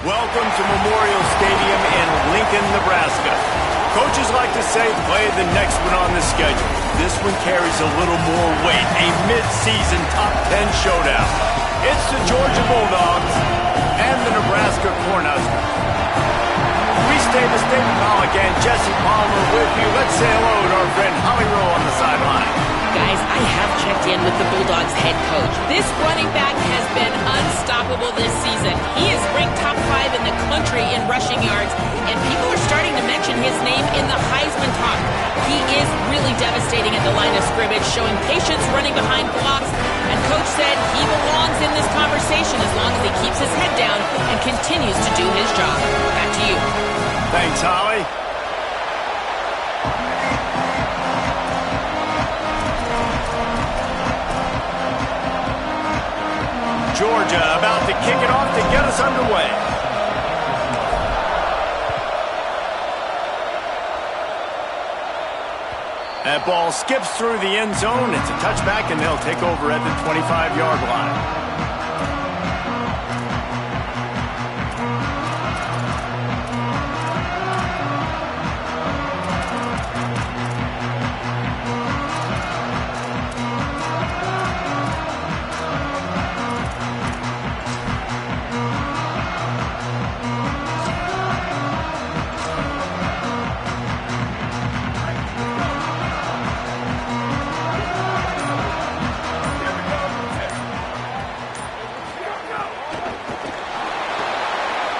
Welcome to Memorial Stadium in Lincoln, Nebraska. Coaches like to say play the next one on the schedule. This one carries a little more weight, a mid-season top 10 showdown. It's the Georgia Bulldogs and the Nebraska Cornhuskers. Reese Davis, David Pollock, and Jesse Palmer with you. Let's say hello to our friend Holly Rowe on the sideline. Guys, I have checked in with the Bulldogs head coach. This running back has been unstoppable this season. He is ranked top 5 in the country in rushing yards, and people are starting to mention his name in the Heisman talk. He is really devastating at the line of scrimmage, showing patience running behind blocks, and coach said he belongs in this conversation as long as he keeps his head down and continues to do his job. Back to you. Thanks, Holly. Georgia about to kick it off to get us underway. That ball skips through the end zone. It's a touchback, and they'll take over at the 25-yard line.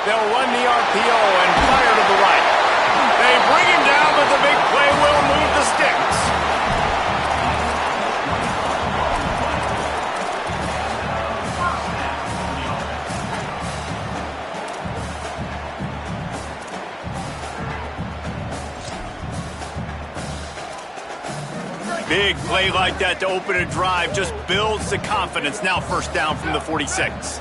They'll run the RPO and fire to the right. They bring him down, but the big play will move the sticks. Big play like that to open a drive just builds the confidence. Now first down from the 46.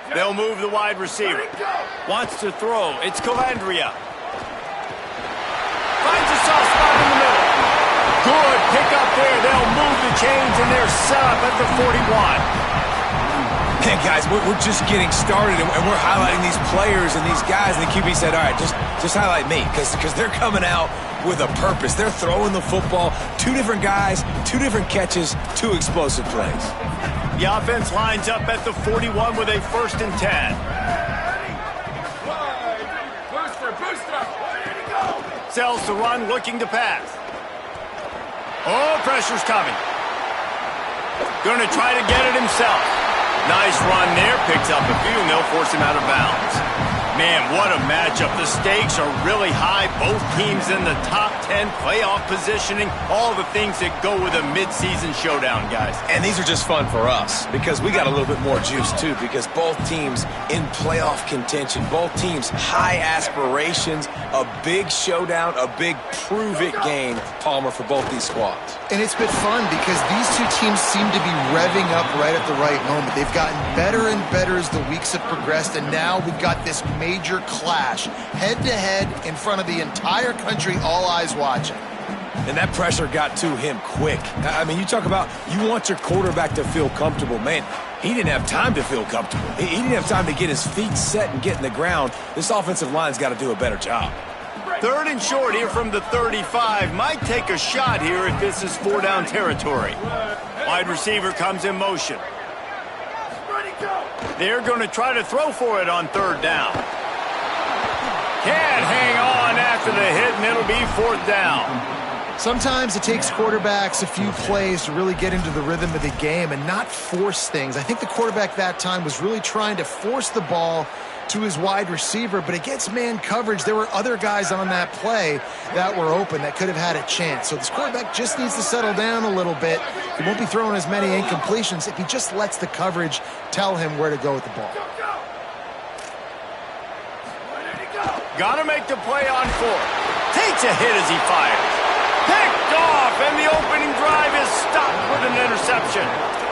They'll move the wide receiver. Wants to throw. It's Calandria. Finds a soft spot in the middle. Good pick up there. They'll move the chains, and they're set up at the 41. Hey, guys, we're just getting started, and we're highlighting these players and these guys, and the QB said, all right, just highlight me, because they're coming out with a purpose. They're throwing the football. 2 different guys, 2 different catches, 2 explosive plays. The offense lines up at the 41 with a 1st and 10. Sells to run, looking to pass. Oh, pressure's coming. Going to try to get it himself. Nice run there, picks up a few, and they'll force him out of bounds. Man, what a matchup. The stakes are really high. Both teams in the top 10, playoff positioning, all the things that go with a midseason showdown, guys. And these are just fun for us because we got a little bit more juice, too, because both teams in playoff contention, both teams high aspirations, a big showdown, a big prove-it game, Palmer, for both these squads. And it's been fun because these 2 teams seem to be revving up right at the right moment. They've gotten better and better as the weeks have progressed, and now we've got this major clash, head-to-head in front of the entire country, all eyes watching. And that pressure got to him quick. I mean, you talk about you want your quarterback to feel comfortable. Man, he didn't have time to feel comfortable. He didn't have time to get his feet set and get in the ground. This offensive line's got to do a better job. 3rd and short here from the 35. Might take a shot here if this is 4-down territory. Wide receiver comes in motion. They're going to try to throw for it on 3rd down. Can't hang on after the hit, and it'll be 4th down. Sometimes it takes quarterbacks a few plays to really get into the rhythm of the game and not force things. I think the quarterback that time was really trying to force the ball to his wide receiver, but against man coverage, there were other guys on that play that were open that could have had a chance. So this quarterback just needs to settle down a little bit. He won't be throwing as many incompletions if he just lets the coverage tell him where to go with the ball. Got to make the play on 4th. Takes a hit as he fires. Picked off and the opening drive is stopped with an interception.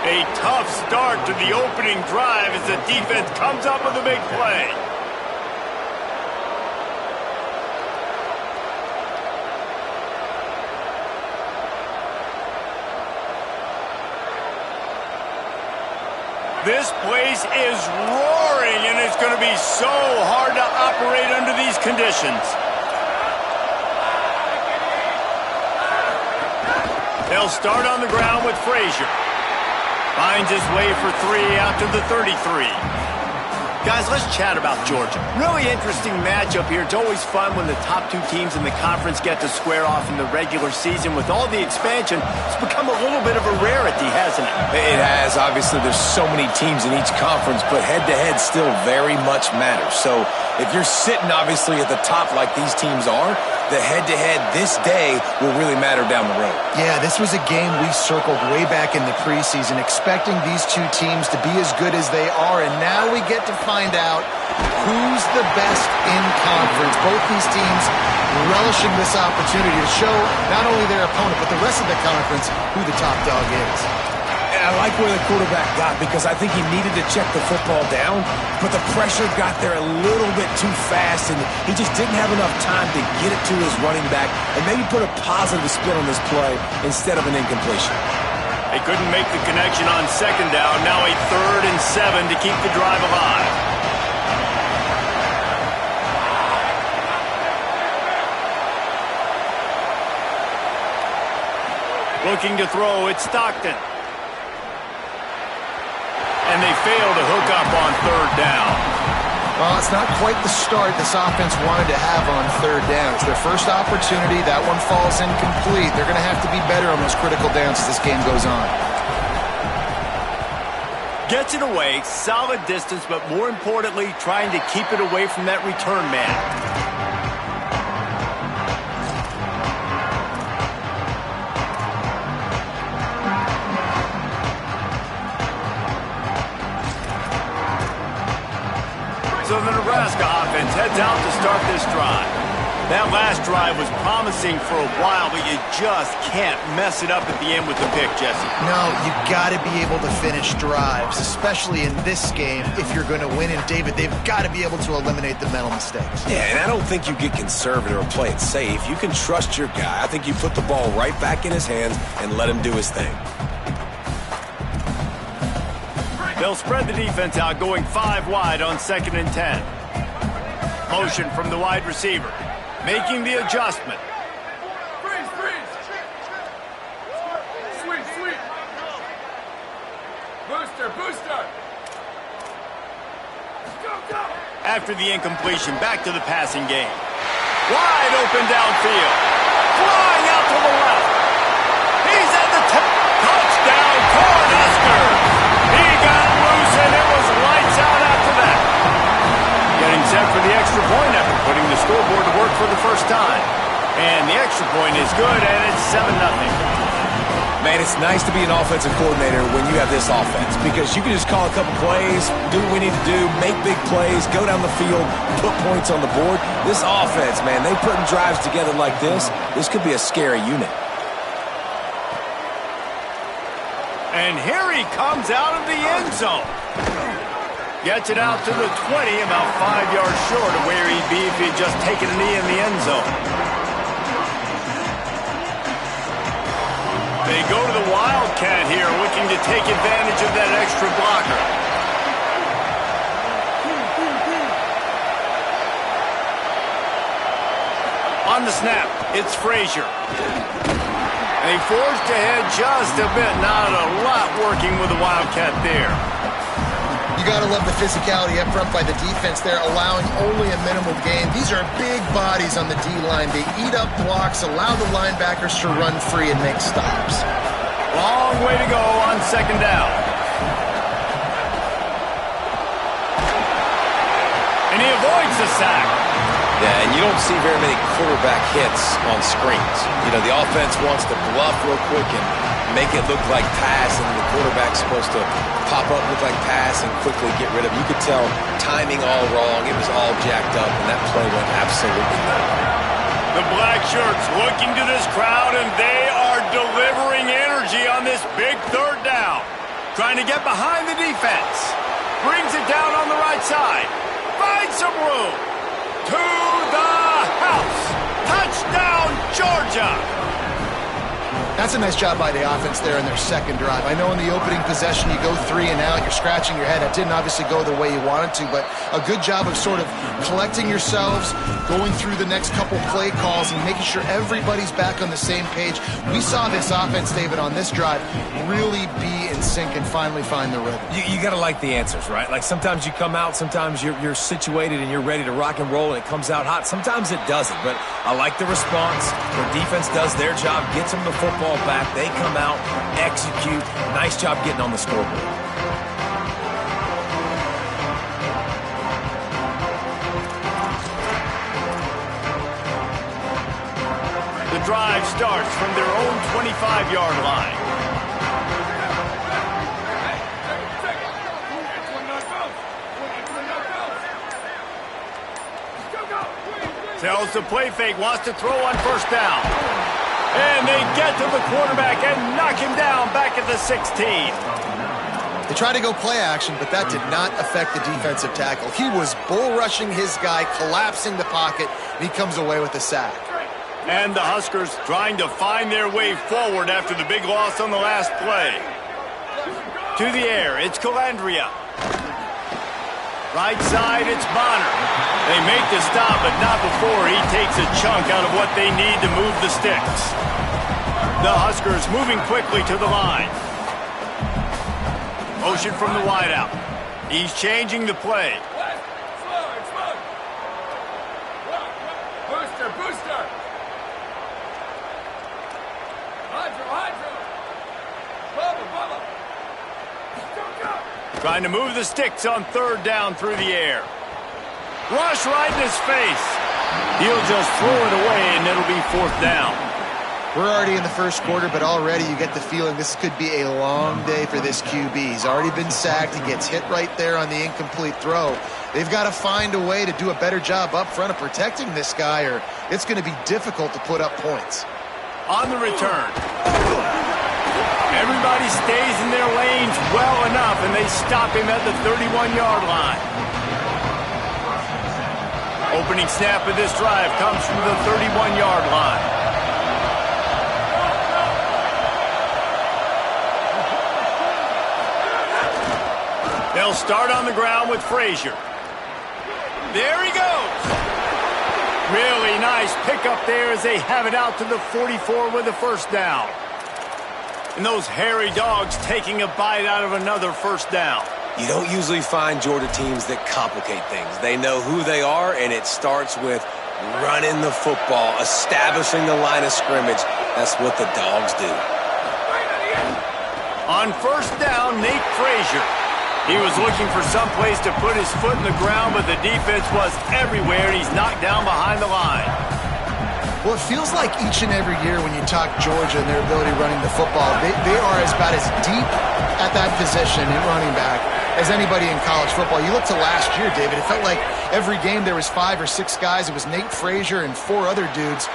A tough start to the opening drive as the defense comes up with a big play. This place is roaring, and it's going to be so hard to operate under these conditions. They'll start on the ground with Frazier. Finds his way for 3 after the 33. Guys, let's chat about Georgia. Really interesting matchup here. It's always fun when the top 2 teams in the conference get to square off in the regular season. With all the expansion, it's become a little bit of a rarity, hasn't it? It has. Obviously, there's so many teams in each conference, but head-to-head still very much matters. So if you're sitting, obviously, at the top like these teams are, the head-to-head this day will really matter down the road. Yeah, this was a game we circled way back in the preseason, expecting these 2 teams to be as good as they are, and now we get to find out who's the best in conference. Both these teams relishing this opportunity to show not only their opponent, but the rest of the conference who the top dog is. And I like where the quarterback got, because I think he needed to check the football down, but the pressure got there a little bit too fast, and he just didn't have enough time to get it to his running back and maybe put a positive spin on this play instead of an incompletion. They couldn't make the connection on second down. Now a 3rd and 7 to keep the drive alive. Looking to throw, it's Stockton. And they fail to hook up on 3rd down. Well, it's not quite the start this offense wanted to have on 3rd down. It's their first opportunity. That one falls incomplete. They're going to have to be better on those critical downs as this game goes on. Gets it away, solid distance, but more importantly, trying to keep it away from that return man. So the Nebraska offense heads out to start this drive. That last drive was promising for a while, but you just can't mess it up at the end with the pick, Jesse. No, you got to be able to finish drives, especially in this game if you're going to win. And, David, they've got to be able to eliminate the mental mistakes. Yeah, and I don't think you get conservative or play it safe. You can trust your guy. I think you put the ball right back in his hands and let him do his thing. They'll spread the defense out, going 5 wide on 2nd and 10. Motion from the wide receiver, making the adjustment. Freeze, freeze. Sweet, sweet. Booster, booster. Go, go. After the incompletion, back to the passing game. Wide open downfield. Flying out to the left. He's at the top. Touchdown, Cornhuskers. He got loose, and it was lights out after that. Getting set for the extra point after putting the scoreboard to work for the first time. And the extra point is good, and it's 7-0. Man, it's nice to be an offensive coordinator when you have this offense, because you can just call a couple plays, do what we need to do, make big plays, go down the field, put points on the board. This offense, man, they putting drives together like this could be a scary unit. And here he comes out of the end zone. Gets it out to the 20, about 5 yards short of where he'd be if he'd just taken a knee in the end zone. They go to the Wildcat here, looking to take advantage of that extra blocker. On the snap, it's Frazier. They forged ahead just a bit. Not a lot working with the Wildcat there. You got to love the physicality up front by the defense there, allowing only a minimal gain. These are big bodies on the D-line. They eat up blocks, allow the linebackers to run free and make stops. Long way to go on 2nd down. And he avoids the sack. Yeah, and you don't see very many quarterback hits on screens. You know, the offense wants to bluff real quick and make it look like pass, and the quarterback's supposed to pop up, look like pass, and quickly get rid of it. You could tell timing all wrong. It was all jacked up, and that play went absolutely nowhere. The black shirts looking to this crowd, and they are are delivering energy on this big third down. Trying to get behind the defense. Brings it down on the right side. Finds some room. To the house. Touchdown, Georgia. That's a nice job by the offense there in their second drive. I know in the opening possession you go 3 and out, you're scratching your head. That didn't obviously go the way you wanted to, but a good job of sort of collecting yourselves, going through the next couple play calls and making sure everybody's back on the same page. We saw this offense, David, on this drive really be in sync and finally find the rhythm. You got to like the answers, right? Like sometimes you come out, sometimes you're situated and you're ready to rock and roll and it comes out hot. Sometimes it doesn't, but I like the response. The defense does their job, gets them the football back. They come out, execute. Nice job getting on the scoreboard. The drive starts from their own 25-yard line. Tells the play fake, wants to throw on first down. And they get to the quarterback and knock him down back at the 16. They tried to go play action, but that did not affect the defensive tackle. He was bull rushing his guy, collapsing the pocket, and he comes away with a sack. And the Huskers trying to find their way forward after the big loss on the last play. To the air, it's Calandria. Right side, it's Bonner. They make the stop, but not before he takes a chunk out of what they need to move the sticks. The Huskers moving quickly to the line. Motion from the wideout. He's changing the play. Booster, booster. Hydro. Bubba. Trying to move the sticks on third down through the air. Rush right in his face. He'll just throw it away, and it'll be fourth down. We're already in the first quarter, but already you get the feeling this could be a long day for this QB. He's already been sacked. He gets hit right there on the incomplete throw. They've got to find a way to do a better job up front of protecting this guy, or it's going to be difficult to put up points. On the return. Everybody stays in their lanes well enough, and they stop him at the 31-yard line. Opening snap of this drive comes from the 31-yard line. They'll start on the ground with Frazier. There he goes. Really nice pickup there as they have it out to the 44 with a first down. And those hairy dogs taking a bite out of another first down. You don't usually find Georgia teams that complicate things. They know who they are, and it starts with running the football, establishing the line of scrimmage. That's what the dogs do. On first down, Nate Frazier. He was looking for some place to put his foot in the ground, but the defense was everywhere, and he's knocked down behind the line. Well, it feels like each and every year when you talk Georgia and their ability running the football, they are about as deep at that position in running back as anybody in college football. You look to last year, David, it felt like every game there was 5 or 6 guys. It was Nate Frazier and 4 other dudes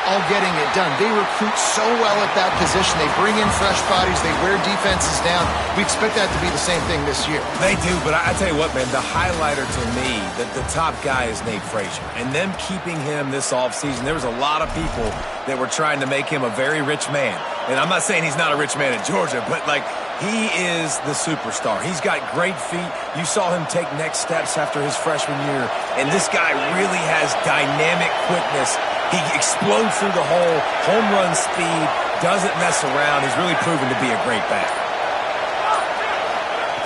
all getting it done. They recruit so well at that position. They bring in fresh bodies. They wear defenses down. We expect that to be the same thing this year. They do, but I tell you what, man, the highlighter to me, the top guy is Nate Frazier. And them keeping him this offseason, there was a lot of people that were trying to make him a very rich man. And I'm not saying he's not a rich man in Georgia, but like, he is the superstar. He's got great feet. You saw him take next steps after his freshman year. And this guy really has dynamic quickness. He explodes through the hole, home run speed, doesn't mess around. He's really proven to be a great back.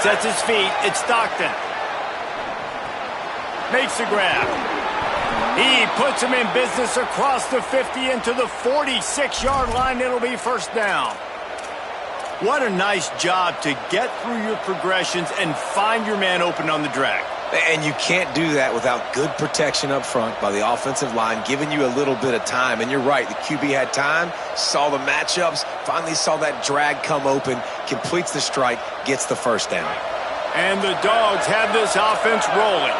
Sets his feet. It's Stockton. Makes the grab. He puts him in business across the 50 into the 46-yard line. It'll be first down. What a nice job to get through your progressions and find your man open on the drag. And you can't do that without good protection up front by the offensive line, giving you a little bit of time. And you're right, the QB had time, saw the matchups, finally saw that drag come open, completes the strike, gets the first down. And the Dogs have this offense rolling.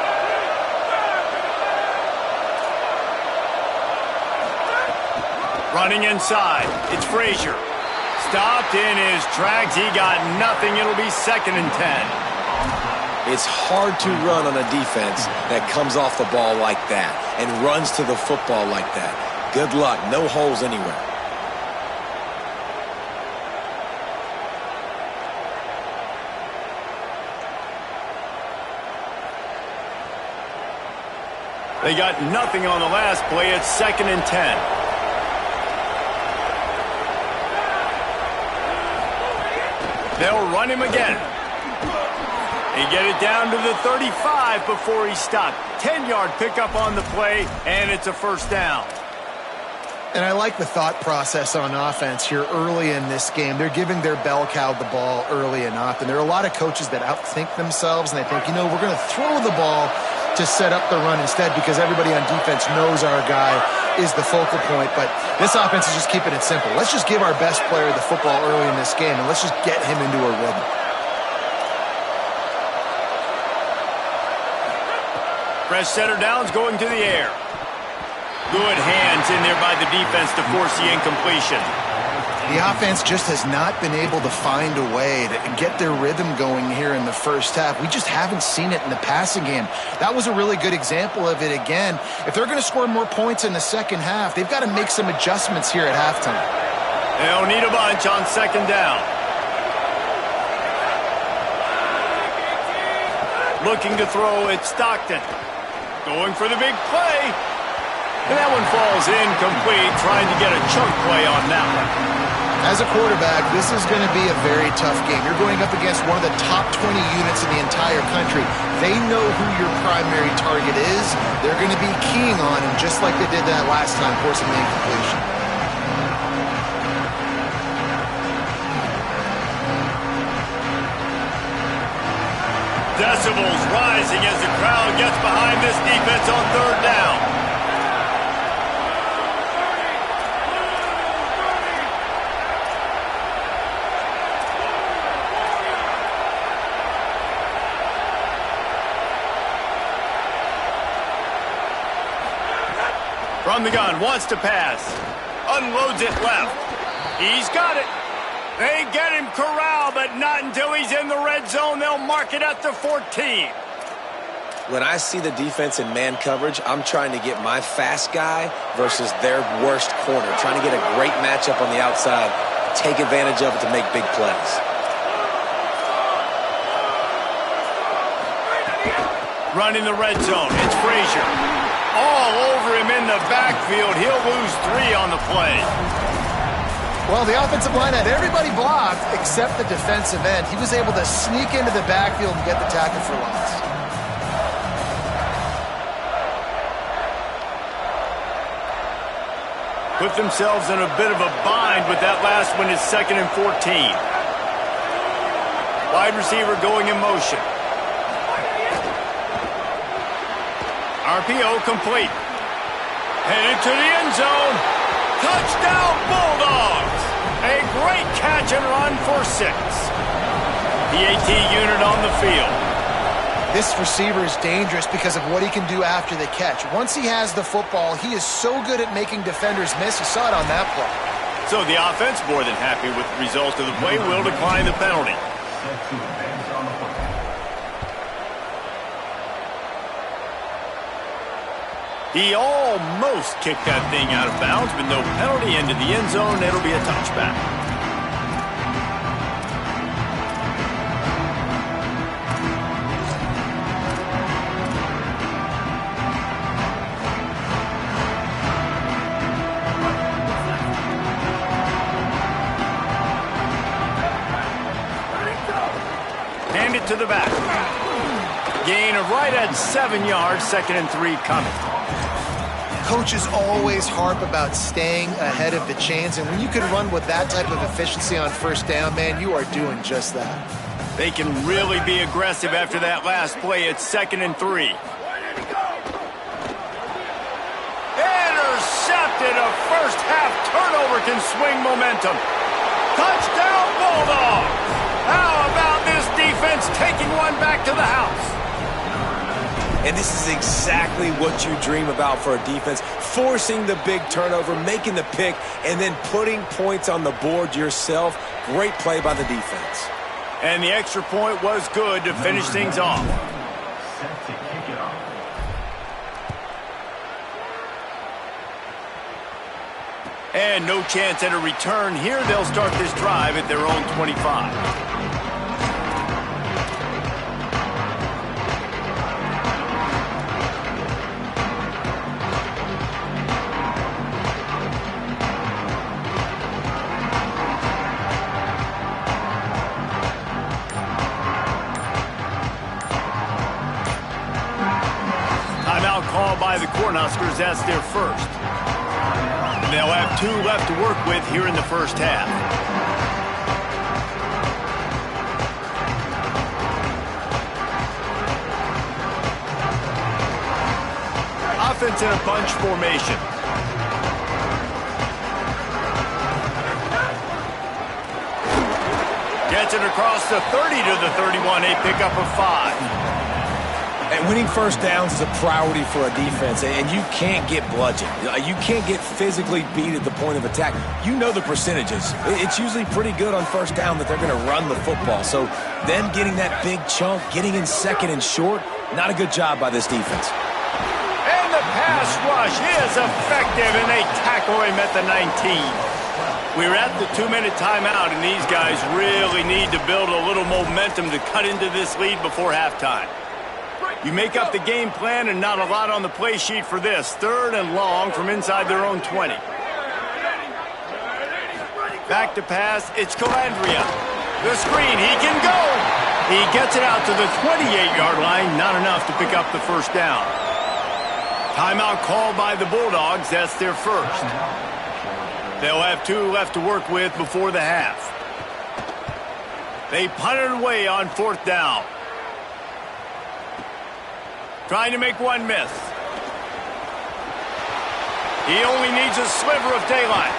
Running inside, it's Frazier. Stopped in his tracks. He got nothing. It'll be 2nd and 10. It's hard to run on a defense that comes off the ball like that and runs to the football like that. Good luck. No holes anywhere. They got nothing on the last play. It's 2nd and 10. They'll run him again. He get it down to the 35 before he stopped. 10-yard pickup on the play, and it's a 1st down. And I like the thought process on offense here early in this game. They're giving their bell cow the ball early and often. There are a lot of coaches that outthink themselves, and they think, we're going to throw the ball to set up the run instead because everybody on defense knows our guy is the focal point. But this offense is just keeping it simple. Let's just give our best player the football early in this game, and let's just get him into a rhythm. Fresh center downs going to the air. Good hands in there by the defense to force the incompletion. The offense just has not been able to find a way to get their rhythm going here in the first half. We just haven't seen it in the passing game. That was a really good example of it again. If they're going to score more points in the second half, they've got to make some adjustments here at halftime. They'll need a bunch on 2nd down. Looking to throw at Stockton. Going for the big play. And that one falls incomplete, trying to get a chunk play on that one. As a quarterback, this is going to be a very tough game. You're going up against one of the top 20 units in the entire country. They know who your primary target is. They're going to be keying on him, just like they did that last time, forcing the incompletion. Decibels rising as the crowd gets behind this defense on 3rd down. From the gun, wants to pass. Unloads it left. He's got it. They get him corralled, but not until he's in the red zone. They'll mark it at the 14. When I see the defense in man coverage, I'm trying to get my fast guy versus their worst corner. Trying to get a great matchup on the outside, take advantage of it to make big plays. Running the red zone. It's Frazier. All over him in the backfield. He'll lose 3 on the play. Well, the offensive line had everybody blocked except the defensive end. He was able to sneak into the backfield and get the tackle for loss. Put themselves in a bit of a bind with that last one. Is 2nd and 14. Wide receiver going in motion. RPO complete. Headed to the end zone. Touchdown Bulldogs! A great catch and run for 6. PAT unit on the field. This receiver is dangerous because of what he can do after the catch. Once he has the football, he is so good at making defenders miss. You saw it on that play. So the offense, more than happy with the result of the play, will decline the penalty. He almost kicked that thing out of bounds, but no penalty into the end zone. It'll be a touchback. Hand it to the back. Gain of right at 7 yards, 2nd and 3 coming. Coaches always harp about staying ahead of the chains, and when you can run with that type of efficiency on 1st down, man, you are doing just that. They can really be aggressive after that last play. It's 2nd and 3. Intercepted. A first half turnover can swing momentum. Touchdown Bulldogs! How about this defense taking one back to the house? And this is exactly what you dream about for a defense, forcing the big turnover, making the pick, and then putting points on the board yourself. Great play by the defense. And the extra point was good to finish things off. And no chance at a return here. They'll start this drive at their own 25. Timeout called by the Cornhuskers. That's their first. They'll have 2 left to work with here in the first half. Offense in a bunch formation. Gets it across the 30 to the 31, a pickup of 5. And winning first downs is a priority for a defense, and you can't get bludgeoned. You can't get physically beat at the point of attack. You know the percentages. It's usually pretty good on first down that they're going to run the football. So them getting that big chunk, getting in second and short, not a good job by this defense. And the pass rush is effective, and they tackle him at the 19. We're at the 2-minute timeout, and these guys really need to build a little momentum to cut into this lead before halftime. You make up the game plan and not a lot on the play sheet for this. 3rd and long from inside their own 20. Back to pass. It's Calandria. The screen. He can go. He gets it out to the 28-yard line. Not enough to pick up the first down. Timeout called by the Bulldogs. That's their first. They'll have 2 left to work with before the half. They punt it away on 4th down. Trying to make one miss. He only needs a sliver of daylight.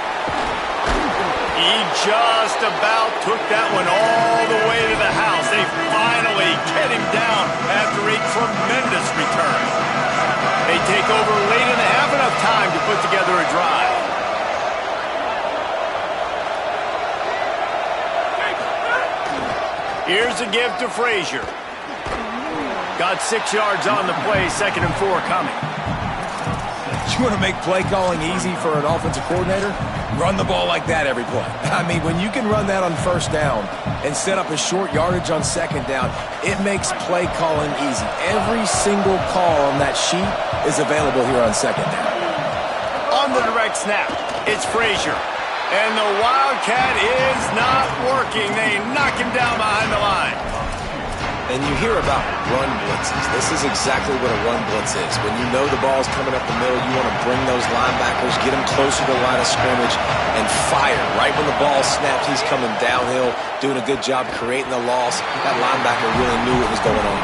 He just about took that one all the way to the house. They finally get him down after a tremendous return. They take over late in the half, enough time to put together a drive. Here's a give to Frazier. Got 6 yards on the play, 2nd and 4 coming. You want to make play calling easy for an offensive coordinator? Run the ball like that every play. I mean, when you can run that on first down and set up a short yardage on 2nd down, it makes play calling easy. Every single call on that sheet is available here on 2nd down. On the direct snap, it's Frazier. And the Wildcat is not working. They knock him down behind the line. And you hear about run blitzes. This is exactly what a run blitz is. When you know the ball's coming up the middle, you want to bring those linebackers, get them closer to the line of scrimmage, and fire. Right when the ball snaps, he's coming downhill, doing a good job creating the loss. That linebacker really knew what was going on.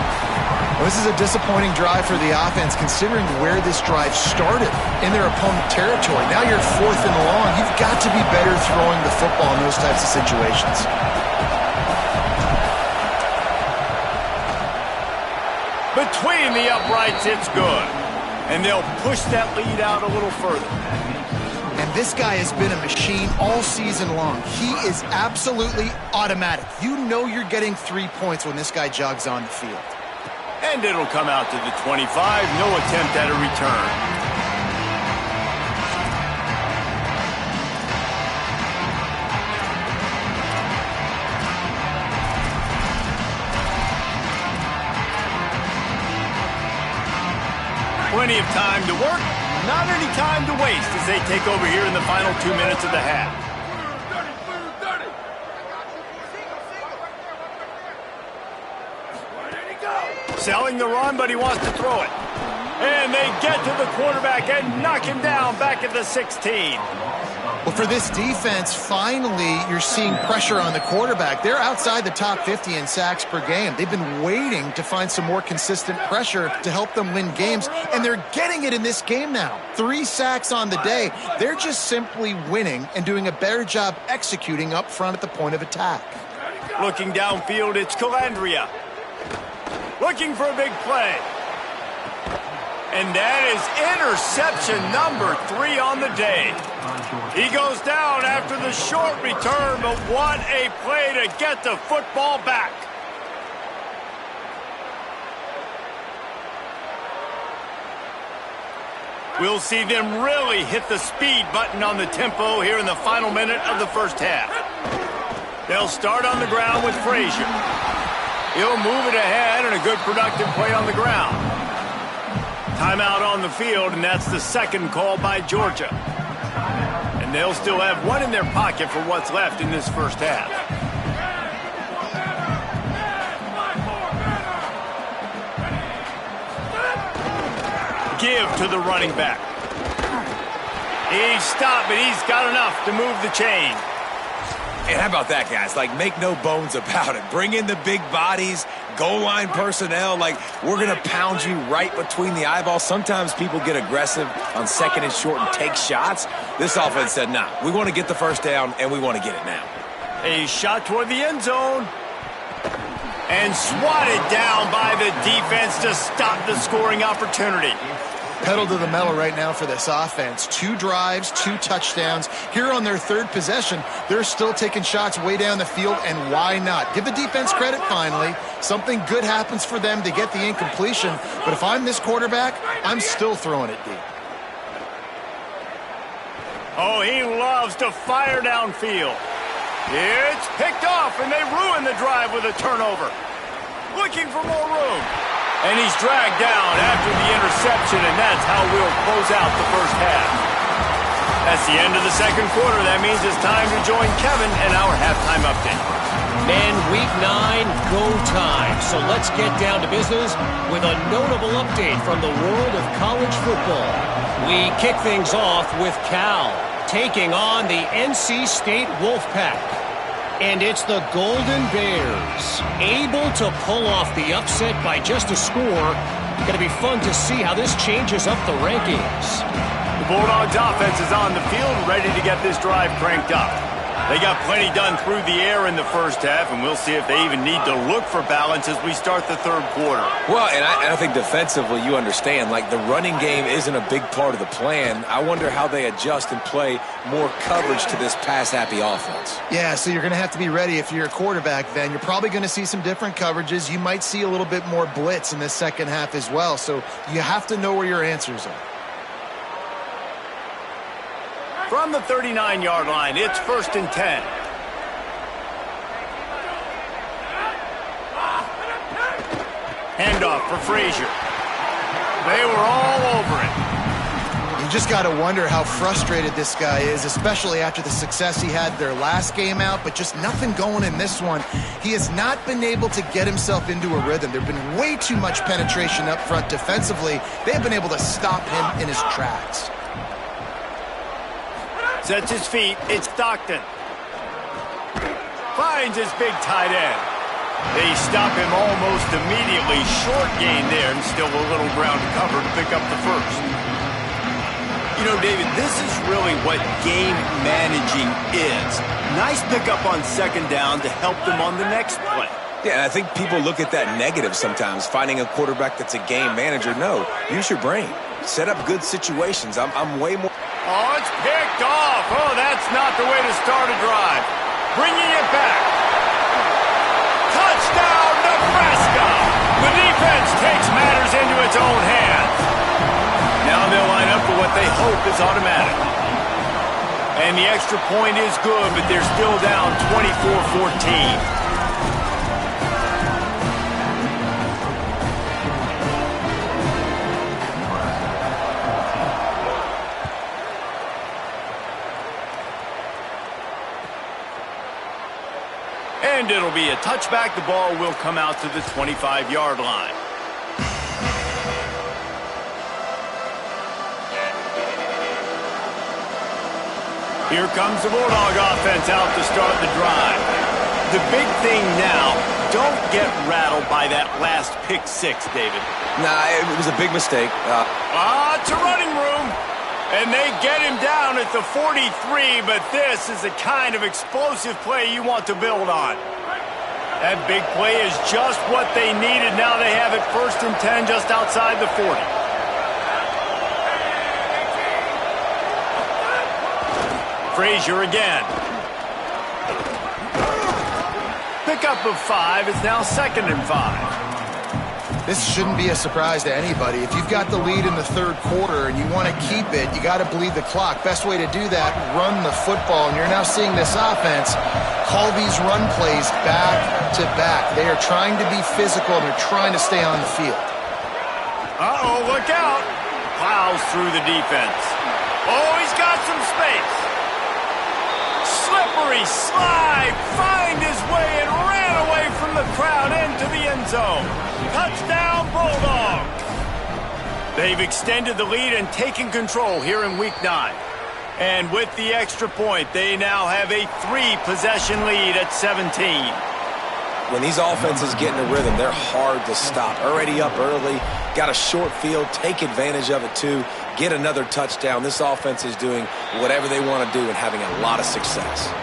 Well, this is a disappointing drive for the offense, considering where this drive started, in their opponent territory. Now you're 4th and long. You've got to be better throwing the football in those types of situations. Between the uprights, it's good. And they'll push that lead out a little further. And this guy has been a machine all season long. He is absolutely automatic. You know you're getting 3 points when this guy jogs on the field. And it'll come out to the 25. No attempt at a return. Plenty of time to work, not any time to waste as they take over here in the final 2 minutes of the half. Selling the run, but he wants to throw it. And they get to the quarterback and knock him down back at the 16. Well, for this defense, finally, you're seeing pressure on the quarterback. They're outside the top 50 in sacks per game. They've been waiting to find some more consistent pressure to help them win games, and they're getting it in this game now. 3 sacks on the day. They're just simply winning and doing a better job executing up front at the point of attack. Looking downfield, it's Calandria. Looking for a big play. And that is interception number 3 on the day. He goes down after the short return, but what a play to get the football back. We'll see them really hit the speed button on the tempo here in the final minute of the first half. They'll start on the ground with Frazier. He'll move it ahead and a good productive play on the ground. Timeout on the field, and that's the second call by Georgia. And they'll still have one in their pocket for what's left in this first half. Give to the running back. He's stopped, but he's got enough to move the chain. And how about that, guys? Like, make no bones about it. Bring in the big bodies, goal line personnel. Like, we're going to pound you right between the eyeballs. Sometimes people get aggressive on second and short and take shots. This offense said, nah, we want to get the first down, and we want to get it now. A shot toward the end zone. And swatted down by the defense to stop the scoring opportunity. Pedal to the metal right now for this offense. 2 drives, 2 touchdowns. Here on their third possession, they're still taking shots way down the field, and why not? Give the defense credit finally. Something good happens for them to get the incompletion, but if I'm this quarterback, I'm still throwing it deep. Oh, he loves to fire downfield. It's picked off, and they ruin the drive with a turnover. Looking for more room. And he's dragged down after the interception, and that's how we'll close out the first half. That's the end of the second quarter. That means it's time to join Kevin and our halftime update. Men, week 9, go time. So let's get down to business with a notable update from the world of college football. We kick things off with Cal taking on the NC State Wolfpack. And it's the Golden Bears, able to pull off the upset by just a score. Going to be fun to see how this changes up the rankings. The Bulldogs offense is on the field, ready to get this drive cranked up. They got plenty done through the air in the first half, and we'll see if they even need to look for balance as we start the third quarter. Well, and I think defensively, you understand, like, the running game isn't a big part of the plan. I wonder how they adjust and play more coverage to this pass-happy offense. Yeah, so you're going to have to be ready if you're a quarterback then. You're probably going to see some different coverages. You might see a little bit more blitz in this second half as well, so you have to know where your answers are. From the 39-yard line, it's 1st and 10. Handoff for Frazier. They were all over it. You just got to wonder how frustrated this guy is, especially after the success he had their last game out, but just nothing going in this one. He has not been able to get himself into a rhythm. There have been way too much penetration up front defensively. They have been able to stop him in his tracks. Sets his feet. It's Stockton. Finds his big tight end. They stop him almost immediately. Short gain there, and still a little ground to cover to pick up the first. You know, David, this is really what game managing is. Nice pickup on second down to help them on the next play. Yeah, and I think people look at that negative sometimes, finding a quarterback that's a game manager. No, use your brain. Set up good situations. I'm way more... Oh, it's picked off. Oh, that's not the way to start a drive. Bringing it back. Touchdown, Nebraska! The defense takes matters into its own hands. Now they'll line up for what they hope is automatic. And the extra point is good, but they're still down 24-14. And it'll be a touchback. The ball will come out to the 25-yard line. Here comes the Bulldog offense out to start the drive. The big thing now, don't get rattled by that last pick six, David. Nah, it was a big mistake. It's a running room. And they get him down at the 43, but this is the kind of explosive play you want to build on. That big play is just what they needed. Now they have it 1st and 10 just outside the 40. Frazier again. Pickup of 5 is now 2nd and 5. This shouldn't be a surprise to anybody. If you've got the lead in the 3rd quarter and you want to keep it, you got to bleed the clock. Best way to do that, run the football. And you're now seeing this offense call these run plays back to back. They are trying to be physical and they're trying to stay on the field. Uh-oh, look out. Plows through the defense. Oh, he's got some space. Slippery slide, find his way and ran away from the crowd into the end zone. Touchdown, Bulldogs. They've extended the lead and taken control here in Week 9. And with the extra point, they now have a 3-possession lead at 17. When these offenses get in a rhythm, they're hard to stop. Already up early, got a short field, take advantage of it too, get another touchdown. This offense is doing whatever they want to do and having a lot of success.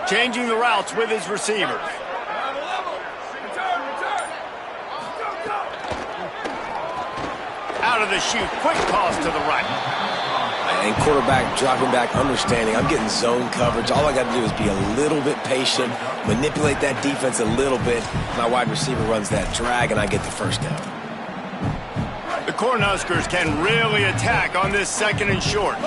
Changing the routes with his receivers. Out of the chute, quick toss to the right. And quarterback dropping back, understanding I'm getting zone coverage. All I got to do is be a little bit patient, manipulate that defense a little bit. My wide receiver runs that drag, and I get the first down. The Cornhuskers can really attack on this 2nd and short.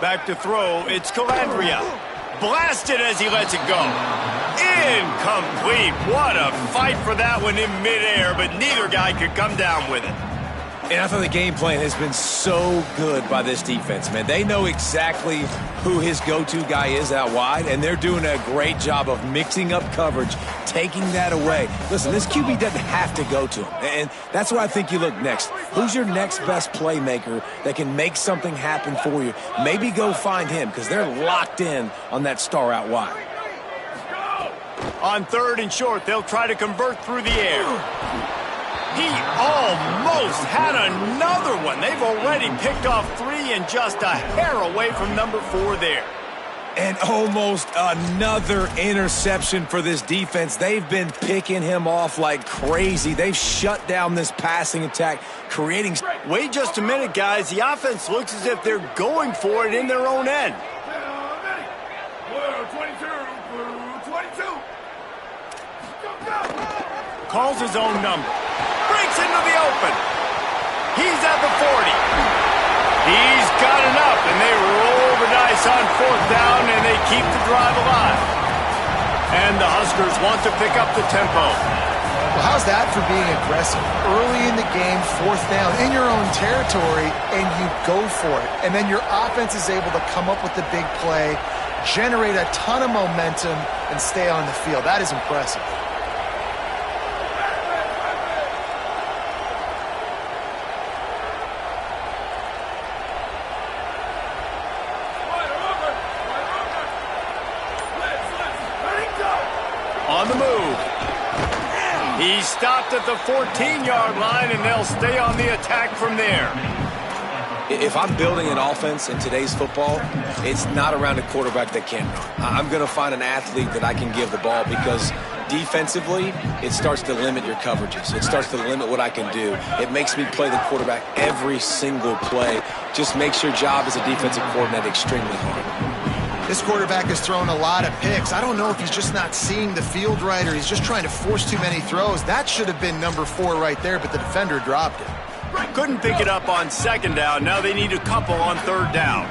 Back to throw, it's Calandria. Blasted as he lets it go. Incomplete. What a fight for that one in midair, but neither guy could come down with it. And I thought the game plan has been so good by this defense, man. They know exactly who his go-to guy is out wide, and they're doing a great job of mixing up coverage, taking that away. Listen, this QB doesn't have to go to him, and that's where I think you look next. Who's your next best playmaker that can make something happen for you? Maybe go find him, because they're locked in on that star out wide. On 3rd and short, they'll try to convert through the air. He almost had another one. They've already picked off 3 and just a hair away from number 4 there. And almost another interception for this defense. They've been picking him off like crazy. They've shut down this passing attack, creating... Wait just a minute, guys. The offense looks as if they're going for it in their own end. 22. Calls his own number. Breaks into the open. He's at the 40. He's got enough, and they roll the dice on 4th down, and they keep the drive alive. And the Huskers want to pick up the tempo. Well, how's that for being aggressive? Early in the game, 4th down, in your own territory, and you go for it. And then your offense is able to come up with the big play, generate a ton of momentum, and stay on the field. That is impressive. On the move. He stopped at the 14-yard line, and they'll stay on the attack from there. If I'm building an offense in today's football, it's not around a quarterback that can run. I'm going to find an athlete that I can give the ball because defensively, it starts to limit your coverages. It starts to limit what I can do. It makes me play the quarterback every single play. Just makes your job as a defensive coordinator extremely hard. This quarterback has thrown a lot of picks. I don't know if he's just not seeing the field right or he's just trying to force too many throws. That should have been number 4 right there, but the defender dropped it. Couldn't pick it up on 2nd down. Now they need a couple on 3rd down.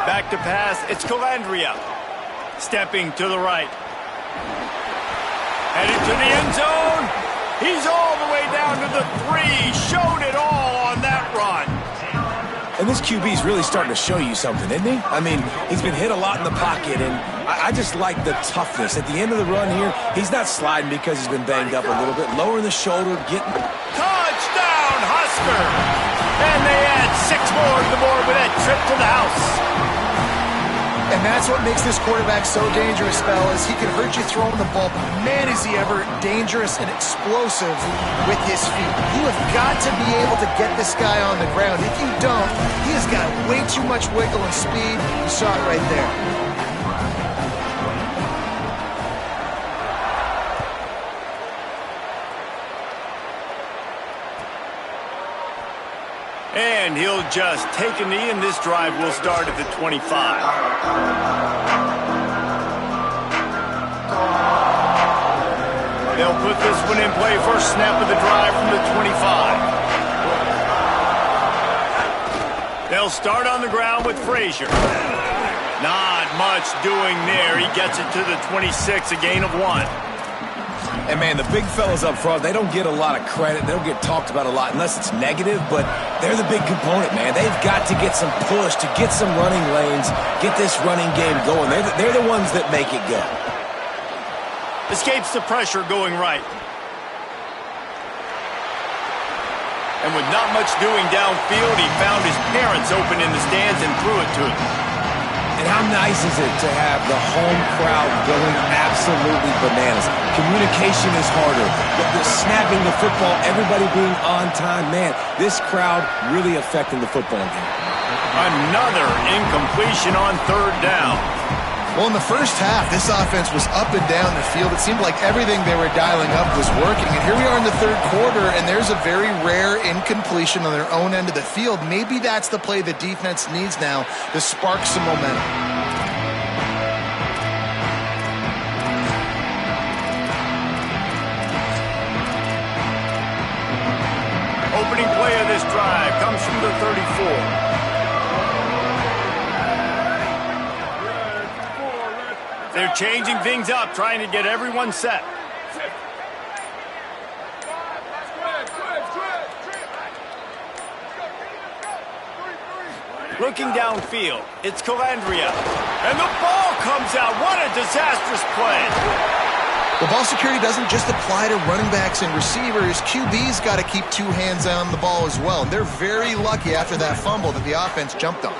Back to pass. It's Calandria. Stepping to the right. Headed to the end zone. He's all the way down to the 3. Showed it all on that run. And this QB's really starting to show you something, isn't he? I mean, he's been hit a lot in the pocket, and I just like the toughness. At the end of the run here, he's not sliding because he's been banged up a little bit. Lowering the shoulder, getting... Touchdown, Husker! And they add 6 more to the board with that trip to the house. And that's what makes this quarterback so dangerous, fellas. He can hurt you throwing the ball, but man, is he ever dangerous and explosive with his feet. You have got to be able to get this guy on the ground. If you don't, he has got way too much wiggle and speed. You saw it right there. And he'll just take a knee, and this drive will start at the 25. They'll put this one in play first snap of the drive from the 25. They'll start on the ground with Frazier. Not much doing there. He gets it to the 26, a gain of 1. And, man, the big fellas up front, they don't get a lot of credit. They don't get talked about a lot unless it's negative, but they're the big component, man. They've got to get some push, to get some running lanes, get this running game going. They're the ones that make it go. Escapes the pressure going right. And with not much doing downfield, he found his parents open in the stands and threw it to him. And how nice is it to have the home crowd going absolutely bananas? Communication is harder. The snapping the football, everybody being on time. Man, this crowd really affecting the football game. Another incompletion on 3rd down. Well, in the first half, this offense was up and down the field. It seemed like everything they were dialing up was working. And here we are in the 3rd quarter, and there's a very rare incompletion on their own end of the field. Maybe that's the play the defense needs now to spark some momentum. Opening play of this drive comes from the 34. They're changing things up, trying to get everyone set. Looking downfield, it's Calandria. And the ball comes out. What a disastrous play. The ball security doesn't just apply to running backs and receivers. QB's got to keep 2 hands on the ball as well. And they're very lucky after that fumble that the offense jumped on.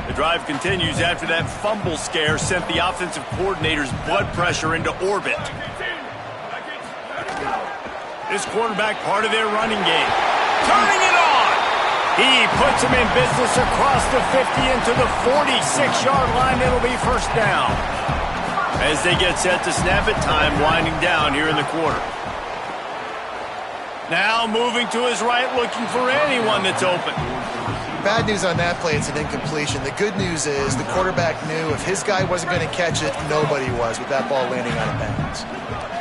The drive continues after that fumble scare sent the offensive coordinator's blood pressure into orbit. This quarterback part of their running game. Turning it on! He puts him in business across the 50 into the 46-yard line. It'll be first down. As they get set to snap it, time winding down here in the quarter. Now moving to his right, looking for anyone that's open. Bad news on that play, it's an incompletion. The good news is the quarterback knew if his guy wasn't going to catch it, nobody was with that ball landing out of bounds.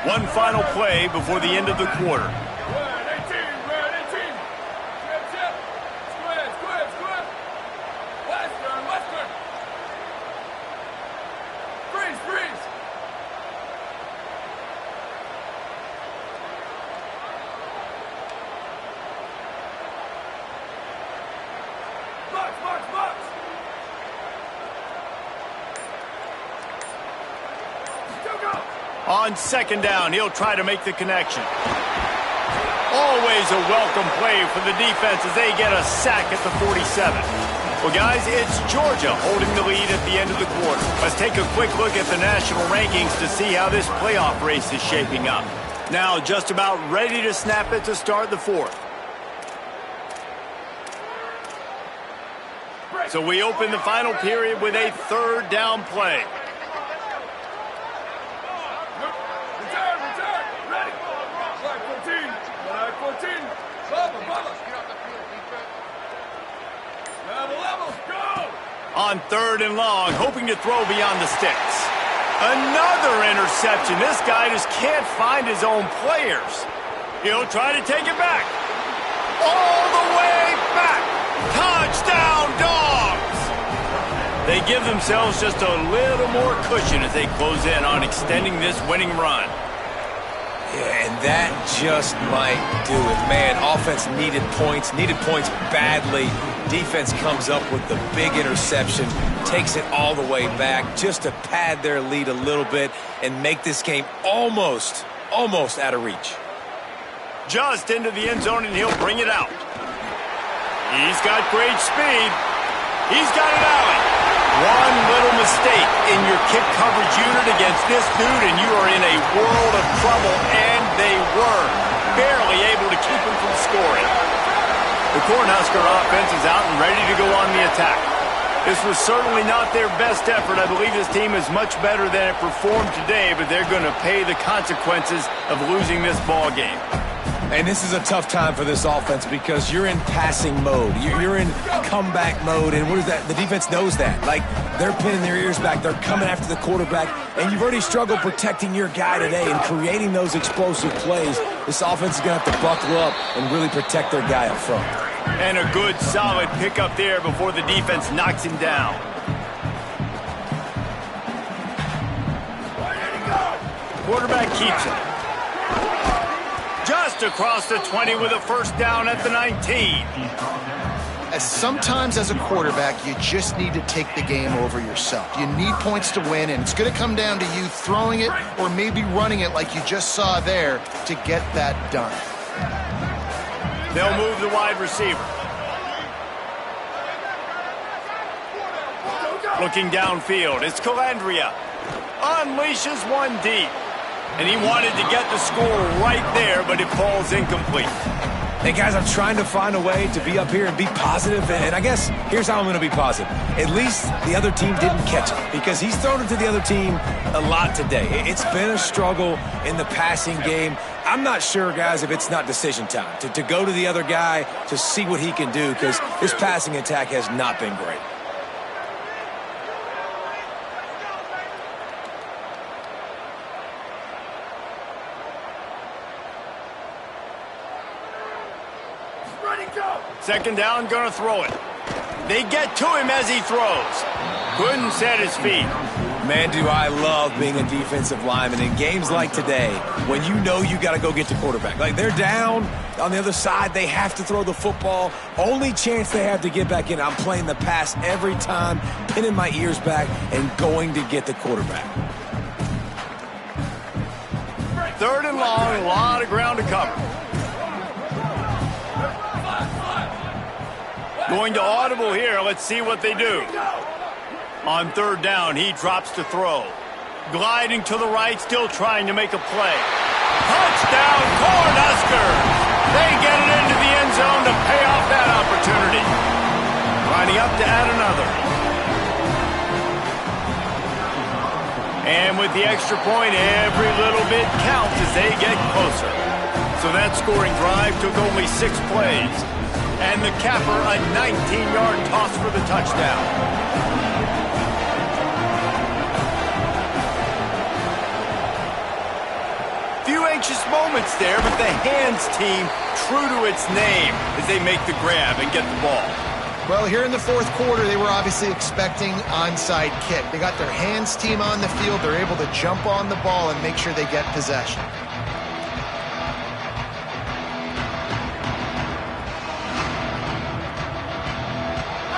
One final play before the end of the quarter. On 2nd down, he'll try to make the connection. Always a welcome play for the defense as they get a sack at the 47. Well, guys, it's Georgia holding the lead at the end of the quarter. Let's take a quick look at the national rankings to see how this playoff race is shaping up. Now just about ready to snap it to start the 4th. So we open the final period with a 3rd down play. On 3rd and long, hoping to throw beyond the sticks. Another interception. This guy just can't find his own players. He'll try to take it back. All the way back. Touchdown, Dogs! They give themselves just a little more cushion as they close in on extending this winning run. Yeah, and that just might do it. Man, offense needed points badly. Defense comes up with the big interception, takes it all the way back just to pad their lead a little bit and make this game almost out of reach. Just into the end zone, and he'll bring it out. He's got great speed. He's got it out. One little mistake in your kick coverage unit against this dude, and you are in a world of trouble, and they were barely able to keep him from scoring. The Cornhusker offense is out and ready to go on the attack. This was certainly not their best effort. I believe this team is much better than it performed today, but they're going to pay the consequences of losing this ball game. And this is a tough time for this offense because you're in passing mode. You're in comeback mode, and what is that? The defense knows that. Like, they're pinning their ears back. They're coming after the quarterback, and you've already struggled protecting your guy today and creating those explosive plays. This offense is going to have to buckle up and really protect their guy up front. And a good, solid pickup there before the defense knocks him down. Quarterback keeps it. Just across the 20 with a first down at the 19. Sometimes as a quarterback, you just need to take the game over yourself. You need points to win, and it's going to come down to you throwing it or maybe running it like you just saw there to get that done. They'll move the wide receiver. Looking downfield, it's Calandria. Unleashes one deep. And he wanted to get the score right there, but it falls incomplete. Hey, guys, I'm trying to find a way to be up here and be positive, and I guess here's how I'm going to be positive. At least the other team didn't catch it because he's thrown it to the other team a lot today. It's been a struggle in the passing game. I'm not sure, guys, if it's not decision time to go to the other guy to see what he can do because this passing attack has not been great. Second down, gonna throw it. They get to him as he throws. Couldn't set his feet. Man, do I love being a defensive lineman in games like today when you know you got to go get the quarterback. Like, they're down on the other side. They have to throw the football. Only chance they have to get back in. I'm playing the pass every time, pinning my ears back, and going to get the quarterback. Third and long, a lot of ground to cover. Going to audible here. Let's see what they do. On third down, he drops to throw. Gliding to the right, still trying to make a play. Touchdown, Cornhuskers! They get it into the end zone to pay off that opportunity. Lining up to add another. And with the extra point, every little bit counts as they get closer. So that scoring drive took only 6 plays. And the capper, a 19-yard toss for the touchdown. Few anxious moments there, but the hands team true to its name as they make the grab and get the ball. Well, here in the fourth quarter, they were obviously expecting onside kick. They got their hands team on the field. They're able to jump on the ball and make sure they get possession.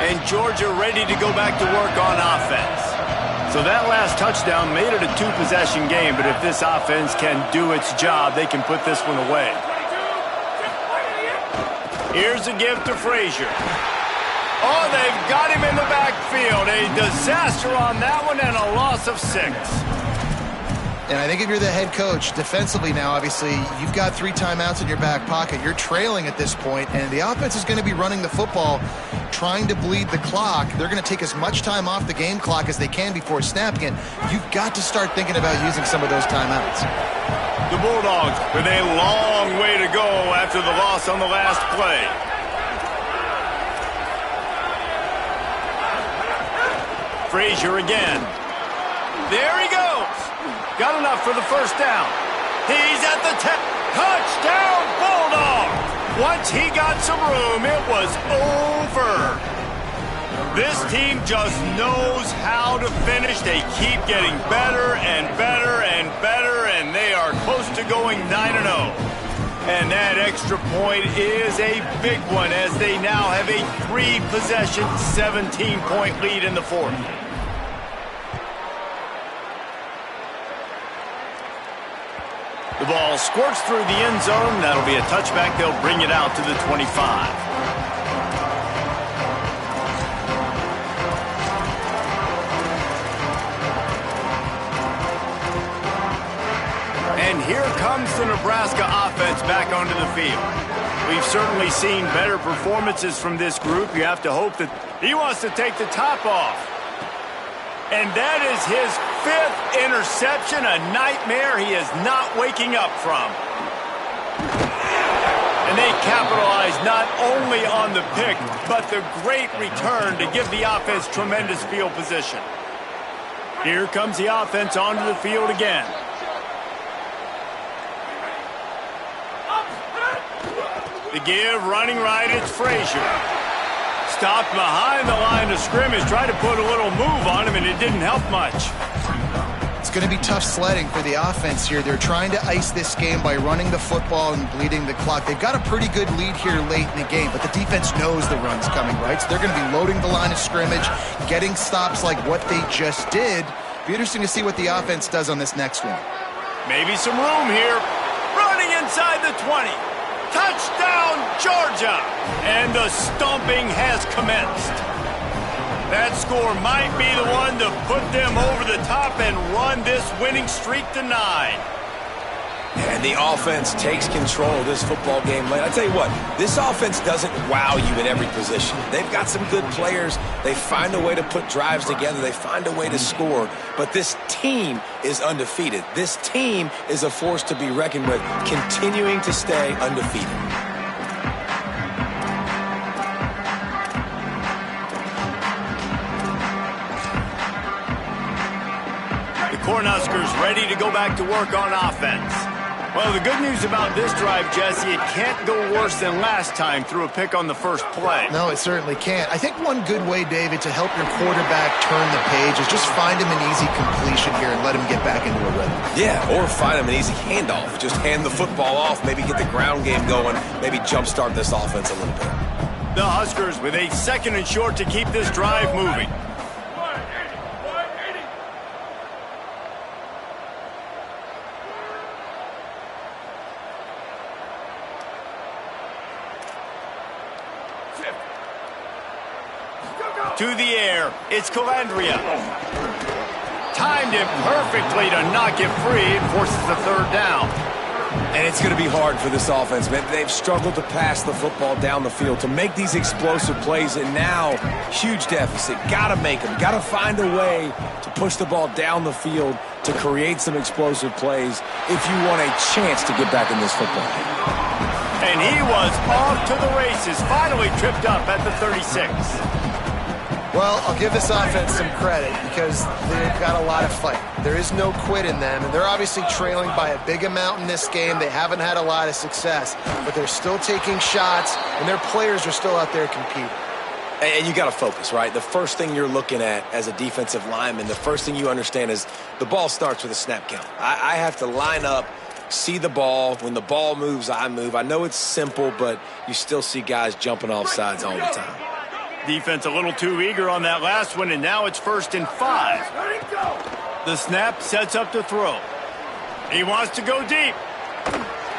And Georgia ready to go back to work on offense. So that last touchdown made it a 2-possession game, but if this offense can do its job, they can put this one away. Here's a give to Frazier. Oh, they've got him in the backfield. A disaster on that one and a loss of 6. And I think if you're the head coach, defensively now, obviously, you've got 3 timeouts in your back pocket. You're trailing at this point, and the offense is going to be running the football, trying to bleed the clock. They're going to take as much time off the game clock as they can before snapping it. You've got to start thinking about using some of those timeouts. The Bulldogs with a long way to go after the loss on the last play. Frazier again. There he goes. Got enough for the first down. He's at the 10. Touchdown, Bulldogs! Once he got some room, it was over. This team just knows how to finish. They keep getting better and better and better, and they are close to going 9-0. And that extra point is a big one as they now have a 3-possession, 17-point lead in the fourth. The ball squirts through the end zone. That'll be a touchback. They'll bring it out to the 25. And here comes the Nebraska offense back onto the field. We've certainly seen better performances from this group. You have to hope that he wants to take the top off. And that is his 5th interception, a nightmare he is not waking up from. And they capitalize not only on the pick, but the great return to give the offense tremendous field position. Here comes the offense onto the field again. The give, running right, it's Frazier. Stopped behind the line of scrimmage, tried to put a little move on him, and it didn't help much. It's going to be tough sledding for the offense here. They're trying to ice this game by running the football and bleeding the clock. They've got a pretty good lead here late in the game, but the defense knows the run's coming, right? So they're going to be loading the line of scrimmage, getting stops like what they just did. Be interesting to see what the offense does on this next one. Maybe some room here. Running inside the 20. Touchdown, Georgia! And the stomping has commenced. That score might be the one to put them over the top and run this winning streak to 9. And the offense takes control of this football game late. I tell you what, this offense doesn't wow you in every position. They've got some good players. They find a way to put drives together. They find a way to score. But this team is undefeated. This team is a force to be reckoned with, continuing to stay undefeated. The Cornhuskers ready to go back to work on offense. Well, the good news about this drive, Jesse, it can't go worse than last time through a pick on the first play. No, it certainly can't. I think one good way, David, to help your quarterback turn the page is just find him an easy completion here and let him get back into a rhythm. Yeah, or find him an easy handoff. Just hand the football off, maybe get the ground game going, maybe jumpstart this offense a little bit. The Huskers with a 2nd and short to keep this drive moving. To the air, it's Calandria. Timed it perfectly to knock it free. It forces the 3rd down. And it's going to be hard for this offense, man. They've struggled to pass the football down the field, to make these explosive plays, and now, huge deficit. Got to make them. Got to find a way to push the ball down the field to create some explosive plays if you want a chance to get back in this football game. And he was off to the races, finally tripped up at the 36. Well, I'll give this offense some credit because they've got a lot of fight. There is no quit in them, and they're obviously trailing by a big amount in this game. They haven't had a lot of success, but they're still taking shots, and their players are still out there competing. And you got to focus, right? The first thing you're looking at as a defensive lineman, the first thing you understand is the ball starts with a snap count. I have to line up, see the ball. When the ball moves, I move. I know it's simple, but you still see guys jumping off sides all the time. Defense a little too eager on that last one, and now it's 1st and 5. The snap sets up to throw. He wants to go deep.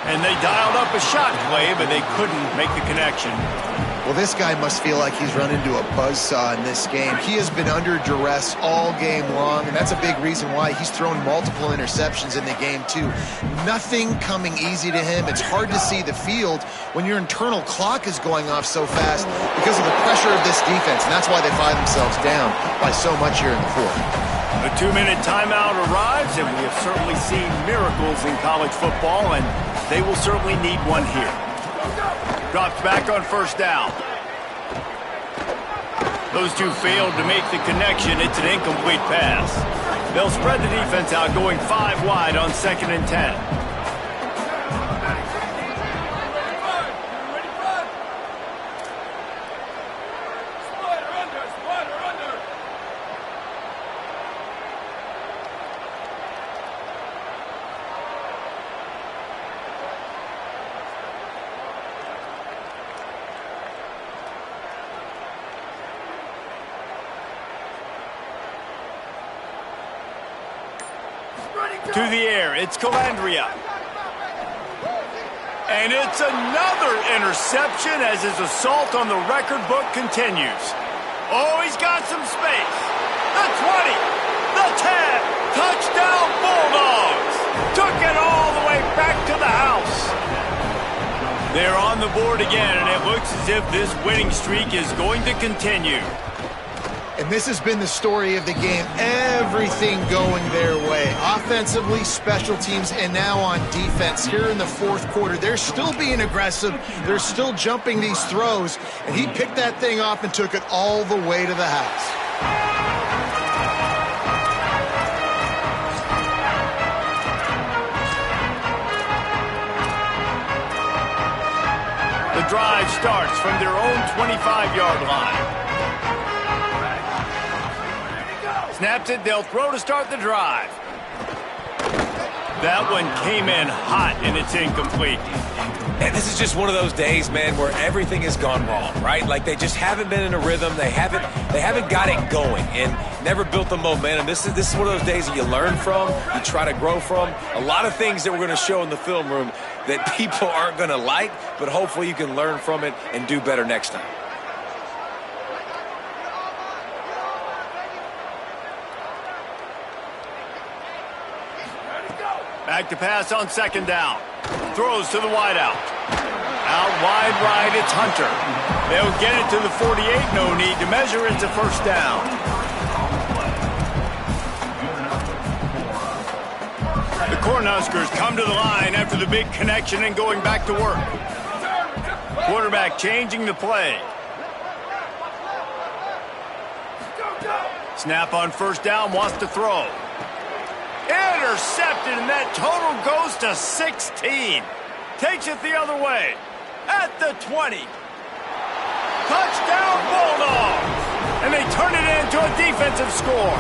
And they dialed up a shot play, but they couldn't make the connection. Well, this guy must feel like he's run into a buzzsaw in this game. He has been under duress all game long, and that's a big reason why he's thrown multiple interceptions in the game, too. Nothing coming easy to him. It's hard to see the field when your internal clock is going off so fast because of the pressure of this defense, and that's why they find themselves down by so much here in the fourth. A 2-minute timeout arrives, and we have certainly seen miracles in college football, and they will certainly need one here. Drops back on 1st down. Those two failed to make the connection. It's an incomplete pass. They'll spread the defense out, going 5 wide on 2nd and 10. To the air, it's Calandria. And it's another interception as his assault on the record book continues. Oh, he's got some space. The 20, the 10, touchdown Bulldogs. Took it all the way back to the house. They're on the board again, and it looks as if this winning streak is going to continue. And this has been the story of the game. Everything going their way. Offensively, special teams, and now on defense. Here in the fourth quarter, they're still being aggressive. They're still jumping these throws. And he picked that thing off and took it all the way to the house. The drive starts from their own 25-yard line. Snaps it, they'll throw to start the drive. That one came in hot, and it's incomplete. And this is just one of those days, man, where everything has gone wrong, right? Like they just haven't been in a rhythm. They haven't got it going and never built the momentum. This is one of those days that you learn from, you try to grow from. A lot of things that we're going to show in the film room that people aren't going to like, but hopefully you can learn from it and do better next time. Back to pass on second down. Throws to the wideout. Out wide right, it's Hunter. They'll get it to the 48. No need to measure. It's a first down. The Cornhuskers come to the line after the big connection and going back to work. Quarterback changing the play. Snap on first down, wants to throw. Intercepted, and that total goes to 16. Takes it the other way. At the 20. Touchdown Bulldogs! And they turn it into a defensive score.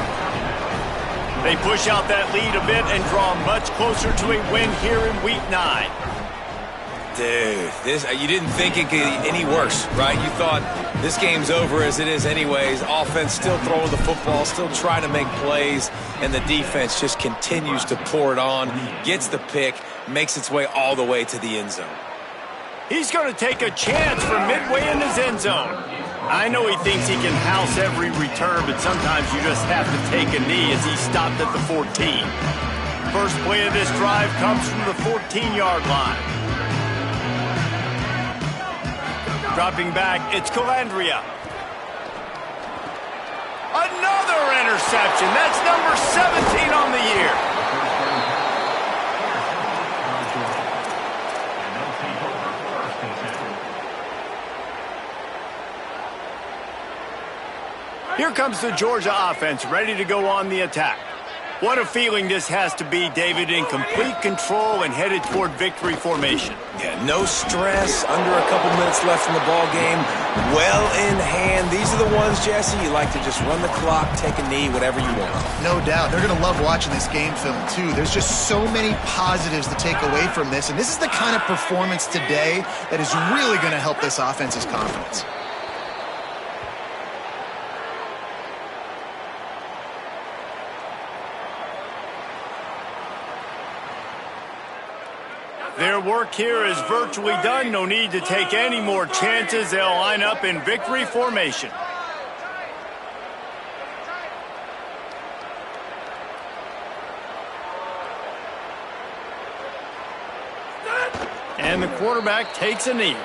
They push out that lead a bit and draw much closer to a win here in Week 9. Dude, you didn't think it could get any worse, right? You thought this game's over as it is anyways. Offense still throwing the football, still trying to make plays, and the defense just continues to pour it on, gets the pick, makes its way all the way to the end zone. He's going to take a chance from midway in his end zone. I know he thinks he can house every return, but sometimes you just have to take a knee as he stopped at the 14. First play of this drive comes from the 14-yard line. Dropping back, it's Calandria. Another interception. That's number 17 on the year. Here comes the Georgia offense, ready to go on the attack. What a feeling this has to be, David, in complete control and headed toward victory formation. Yeah, no stress, under a couple minutes left in the ball game, well in hand. These are the ones, Jesse, you like to just run the clock, take a knee, whatever you want. No doubt. They're going to love watching this game film, too. There's just so many positives to take away from this, and this is the kind of performance today that is really going to help this offense's confidence. Their work here is virtually done. No need to take any more chances. They'll line up in victory formation. And the quarterback takes a knee.